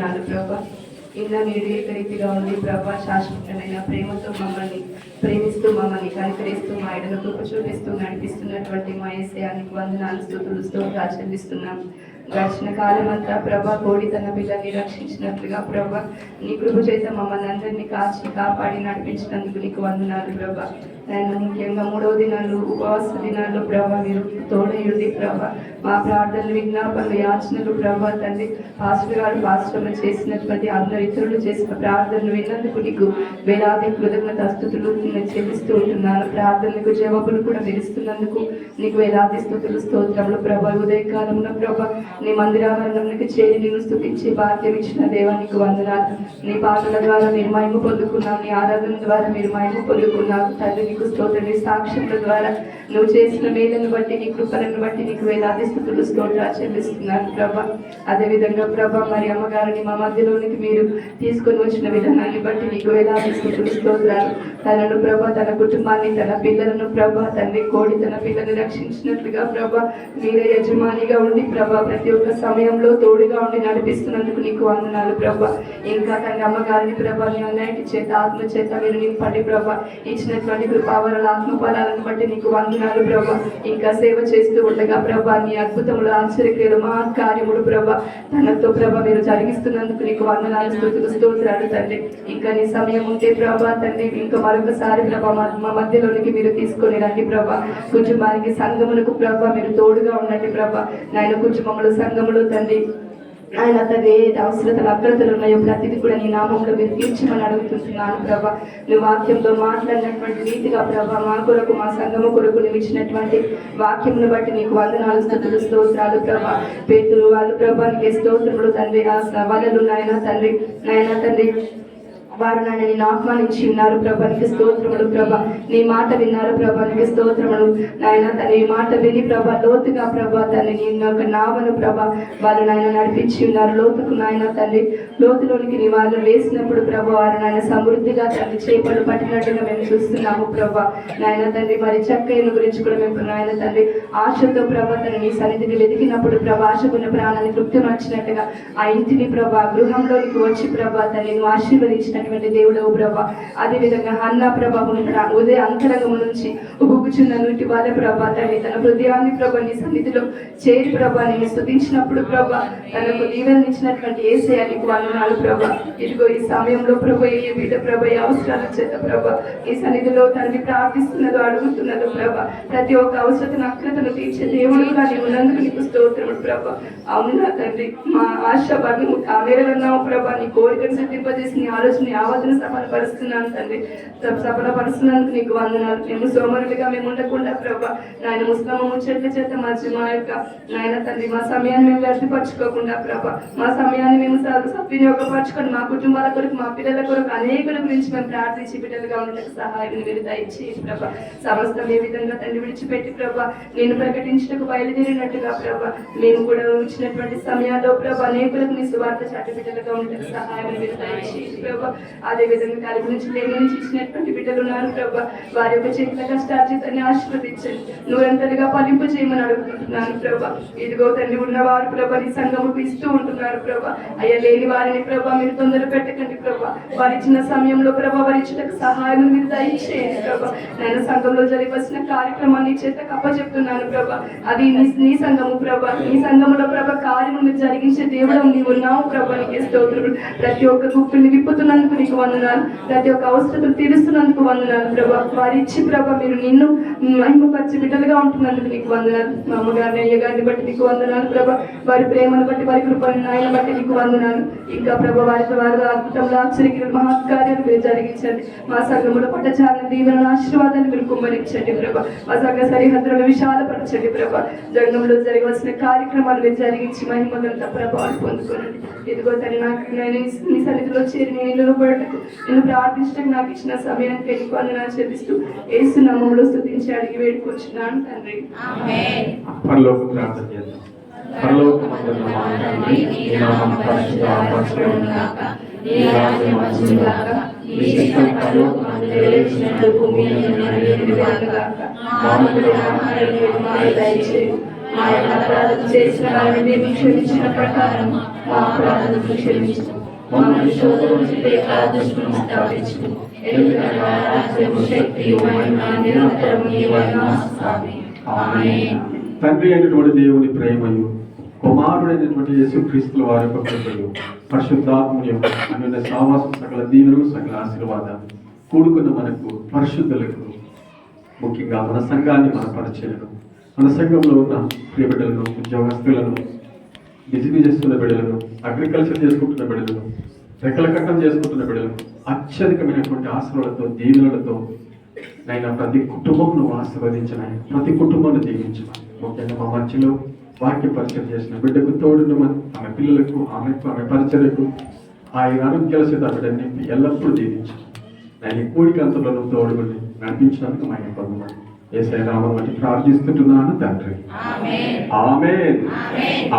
వందనాలు ప్రభా. ఇలా మీరు ఏకరీతిగా ఉండి ప్రభా శాశ్వతమైన ప్రేమతో మమ్మల్ని ప్రేమిస్తూ మమ్మల్ని కనికరిస్తూ మా ఎడల కృప చూపిస్తూ నడిపిస్తున్నటువంటి మా యేసయ్యానికి వందనాలు స్తుతులు స్తోత్రాలు చెల్లిస్తున్నాం. గడిచిన కాలం అంతా ప్రభా కోడి తన పిల్లల్ని రక్షించినట్లుగా ప్రభా నీ కృప చేత మమ్మల్ని అందరినీ కాచి కాపాడి నడిపించినందుకు నీకు వందనాలు ప్రభా. నేను ముఖ్యంగా 3వ దినాలు ఉపవాస దినాల్లో ప్రభా మీరు తోడయుడి ప్రభా మా ప్రార్థనలు విజ్ఞాపనలు యాచనలు ప్రభా తండ్రి పాస్టర్లు చేసినటువంటి అందరు ఇతరులు చేసిన ప్రార్థనలు విన్నందుకు నీకు వేలాది కృతజ్ఞతాస్తుతులు చెల్లిస్తూ ఉంటున్నాను. ప్రార్థనలకు జవాబులు కూడా విరుస్తున్నందుకు నీకు వేలాది స్తుతులు స్తోత్రములు ప్రభా. ఉదయకాలంలో ప్రభా నీ మందిరావరణంలోకి చేరి నేను స్తుతించి భాగ్యం ఇచ్చిన దేవానికి వందనాలు. నీ పాటల ద్వారా మీరు మహిమ పొందుకున్నావు, నీ ఆరాధన ద్వారా మీరు మహిమ పొందుకున్నావు తండ్రి. నీకు స్తోత్రం. నీ సాక్ష్యముల ద్వారా నువ్వు చేసిన మేలను బట్టి నీ కృపలను బట్టి నీకు వేలాది స్తుతులు స్తోత్రాలు చెల్లిస్తున్నాను ప్రభా. అదేవిధంగా ప్రభా మరి అమ్మగారిని మా మధ్యలోనికి మీరు తీసుకొని వచ్చిన విధానాన్ని బట్టి నీకు వేలాది స్తుతులు స్తోత్రాలు. తనను ప్రభా తన కుటుంబాన్ని తన పిల్లలను ప్రభా తండ్రి కోడి తన పిల్లల్ని రక్షించినట్లుగా ప్రభా మీరే యజమానిగా ఉండి ప్రభా ప్రతి ఒక్క సమయంలో తోడుగా ఉండి నడిపిస్తున్నందుకు నీకు వందనాలు ప్రభా. ఇంకా తన అమ్మగారిని ప్రభా నీ అన్నిటి చేత ఆత్మ చేత మీరు నింపండి ప్రభా. ఇచ్చినటువంటి కృపావరాల ఆత్మఫలాలను బట్టి నీకు వందనాలు ప్రభా. ఇంకా సేవ చేస్తూ ఉండగా ప్రభా నీ అద్భుతములు ఆశ్చర్యక్రియలు మహత్కార్యములు ప్రభా తనతో ప్రభా మీరు జరిగిస్తున్నందుకు నీకు వందనాలు స్తుతులు స్తోత్రాలు తండ్రి. ఇంకా నీ సమయం ఉంటే ప్రభా తండ్రి ఇంకా మరొకసారి ప్రభా మా మధ్యలోనికి మీరు తీసుకొని రండి ప్రభా. కుటుంబానికి సంఘములకు ప్రభా మీరు తోడుగా ఉండండి ప్రభా. నాయన కుటుంబములు సంఘములు తండ్రి ఆయన తండ్రి ఏ అవసరతలు అగ్రతలు ఉన్నాయో ప్రతిదీ కూడా నీ నామంలో మీరు తీర్చమని అడుగుతుంటున్నాను ప్రభా. నువ్వు వాక్యంలో మాట్లాడినటువంటి రీతిగా ప్రభా మా కొరకు మా సంఘము కొరకు నువ్వు ఇచ్చినటువంటి వాక్యమును బట్టి నీకు వందనాలు స్తుతులు స్తోత్రాలు ప్రభా. పేతురు వాళ్ళు ప్రభా నీకే స్తోత్రములు తండ్రి. ఆ వలలు నాయన తండ్రి వారు నన్ను నేను ఆహ్వానించి ఉన్నారు ప్రభా నీకు స్తోత్రములు ప్రభా. నీ మాట విన్నారు ప్రభా నీకు స్తోత్రములు నాయన తన ఈ మాట విని ప్రభా లోతుగా ప్రభా తల్లి నీ యొక్క నామను ప్రభా వాళ్ళు నాయన నడిపించి ఉన్నారు లోతుకు నాయన తల్లి లోతులోనికి నీ వాళ్ళు వేసినప్పుడు ప్రభా వారు నాయన సమృద్ధిగా తల్లి చేపలు పట్టినట్టుగా మేము చూస్తున్నాము ప్రభా. నాయన తండ్రి మరి చక్కయ్యను గురించి కూడా మేము నాయన తండ్రి ఆశతో ప్రభా తను నీ సన్నిధిని వెతికినప్పుడు ప్రభా ఆశకున్న ప్రాణాన్ని తృప్తి మార్చినట్టుగా ఆ ఇంటిని ప్రభా గృహంలోనికి వచ్చి ప్రభా తల్లి నువ్వు ఆశీర్వదించిన దేవుడవు ప్రభా. అదే విధంగా హన్నా ప్రభావం ఉదయ అంతరంగము నుంచి ఉబుకుచున్న నీటి వాళ్ళ ప్రభా తల్లి తన హృదయాన్ని ప్రభా నీ సన్నిధిలో చేరి ప్రభా నేను స్తుతించినప్పుడు ప్రభా తనకు దీవెనిచ్చినటువంటి యేసయ్య నీకు వందనాలు ప్రభా. ఇదిగో ఈ సమయంలో ప్రభా ఏ బిడ్డ ప్రభా ఈ అవసరాల చేత ప్రభా ఈ సన్నిధిలో తనని ప్రార్థిస్తున్నదో అడుగుతున్నదో ప్రభా ప్రతి ఒక్క అవసరతను అక్రతను తీర్చే దేవుడుగా నీవు ఉన్నందుకు నీకు స్తోత్రములు ప్రభా. అవునా తండ్రి మా ఆశ భాగ్యము కావేరన్నావు ప్రభా. నీ కోరికను సిద్ధింపజేసి నీ ఆలోచన యావత్తును సఫలపరుస్తున్నాను తండ్రి. సఫలపరుస్తున్నందుకు నీకు వందనాలు. మేము సోమరులుగా మేము ఉండకుండా ప్రభా నాయన ముస్లిం ముచ్చట్ల చేత మా యొక్క నాయన తండ్రి మా సమయాన్ని మేము వ్యర్థపరచుకోకుండా ప్రభా మా సమయాన్ని మేము సద్వినియోగపరచుకొని మా కుటుంబాల కొరకు మా పిల్లల కొరకు అనేకుల గురించి మేము ప్రార్థించి బిడ్డలుగా ఉండటకు సహాయం మీరు దయచేసి ప్రభా. సమస్తం ఏ విధంగా తండ్రి విడిచిపెట్టి ప్రభా నేను ప్రకటించటకు బయలుదేరినట్టుగా ప్రభా మేము కూడా ఇచ్చినటువంటి సమయాల్లో ప్రభా అనేకులకు నీ సువార్త చాటి బిడ్డలుగా ఉండటకు సహాయం మీరు దయచేసి ప్రభా. అదే విధంగా కలిపి నుంచి లేని నుంచి ఇచ్చినటువంటి బిడ్డలు ఉన్నారు ప్రభా వారి యొక్క చేతుల కష్టార్జితాన్ని ఆశీర్వదించండి నూరంతలుగా ఫలింపు చేయమని అడుగుతుంటున్నాను ప్రభా. ఇదిగో తండ్రి ఉన్నవారు ప్రభా నీ సంఘముకు ఇస్తూ ఉంటున్నారు ప్రభా. అయ్యా లేని వారిని ప్రభా మీరు తొందర పెట్టకండి ప్రభా. వారి ఇచ్చిన సమయంలో ప్రభా వారి ఇచ్చటకు సహాయం మీరు దయచేయండి ప్రభా. నేను సంఘంలో జరగవలసిన కార్యక్రమాన్ని చేత కప్పచెప్తున్నాను ప్రభా. అది నీ సంఘము ప్రభా. నీ సంఘములో ప్రభా కార్యము మీరు జరిగించే దేవుడు నీవు ఉన్నావు ప్రభా. నీకే స్తోత్రములు. ప్రతి ఒక్క గుప్పిని విప్పుతున్నందుకు నీకు వందనాలు. ప్రతి ఒక్క అవసరతలు తీరుస్తున్నందుకు వందనాలు ప్రభా. వారి ఇచ్చి ప్రభా మీరు నిన్ను మహిమపరిచి బిడ్డలుగా ఉంటున్నందుకు నీకు వందనాలు. మా అమ్మగారిని అయ్యగారిని బట్టి నీకు వందనాలు ప్రభా. వారి ప్రేమను బట్టి వారి కృపను నాయన బట్టి నీకు వందనాలు. ఇంకా ప్రభా వారితో వారి అద్భుతంలో ఆశ్చర్యక్రియలు మహత్కార్యాలు మీరు జరిగించండి. మా సంఘములో పట్టచాలని దీవెనల ఆశీర్వాదాన్ని మీరు కుమ్మరించండి ప్రభా. మా సంఘ సరిహద్దులను విశాలపరచండి ప్రభా. జగంలో జరగవలసిన కార్యక్రమాలు మీరు జరిగించి మహిమలంతా ప్రభావాలు పొందుకోనండి. ఇదిగో తను నాకు నేను నీ సన్నిధిలో చేరి నేను నిలబడటకు నేను ప్రార్థించడానికి నాకు ఇచ్చిన సమయానికి నీకు వందనాలు చెల్లిస్తూ యేసు నామములో స్తుతించి అడిగి వేడుకొచ్చున్నాను తండ్రి. ఆమేన్. ప్రార్థన చేద్దాం. పరలోకమందున్న మా తండ్రి నీ నామము పరిశుద్ధపరచబడునుగాక. నీ రాజ్యం వచ్చునుగాక. నీ చిత్తం పరలోకమందు నెరవేర్చినట్లు భూమి మీద నెరవేరునుగాక. మానవుల ఆహారం నేడు మాకు దయచేయు. ఆయన అపరాధం చేసిన వారిని క్షమించిన ప్రకారం మా అపరాధములను క్షమించు. మమ్మల్ని శోధన నుంచి దుష్టుని స్థాపించు. ఎందుకనగా రాజ్యము, శక్తియు, మహిమ నిరంతరము నీవైన స్వామి. ఆమేన్. తండ్రి అయినటువంటి దేవుని ప్రేమయు, కుమారుడైనటువంటి యేసుక్రీస్తుల వారి యొక్క కృపయు, పరిశుద్ధాత్మ యొక్క అన్యోన్య సావాసం, సకల దీవెనలు, సకల ఆశీర్వాదాలు కూడుకున్న మనకు పరిశుద్ధులకు, ముఖ్యంగా మన సంఘాన్ని, మన పరిచయలను, మన సంఘంలో ఉన్న ప్రియ బిడ్డలను, ఉద్యోగస్తులను, బిజినెస్ చేస్తున్న బిడ్డలను, అగ్రికల్చర్ చేసుకుంటున్న బిడ్డలను, రెక్కల కట్టం చేసుకుంటున్న బిడ్డలను అత్యధికమైనటువంటి ఆశలతో, దీవెనలతో నైనా ప్రతి కుటుంబం నువ్వు ఆశీర్వదించిన, ప్రతి కుటుంబాన్ని దీవించిన. ముఖ్యంగా మా మధ్యలో వాక్య పరిచయం చేసిన బిడ్డకు తోడుండమని, ఆమె పిల్లలకు, ఆమె పరిచయకు ఆయన ఆరోగ్యాల చేత బిడ్డని ఎల్లప్పుడూ దీవించు. నేను కూడికంతలో తోడుగుని నడిపించినందుకు మా పొందమని యేసయ్య నామములో ప్రార్థిస్తున్నాను తండ్రి. ఆమేన్.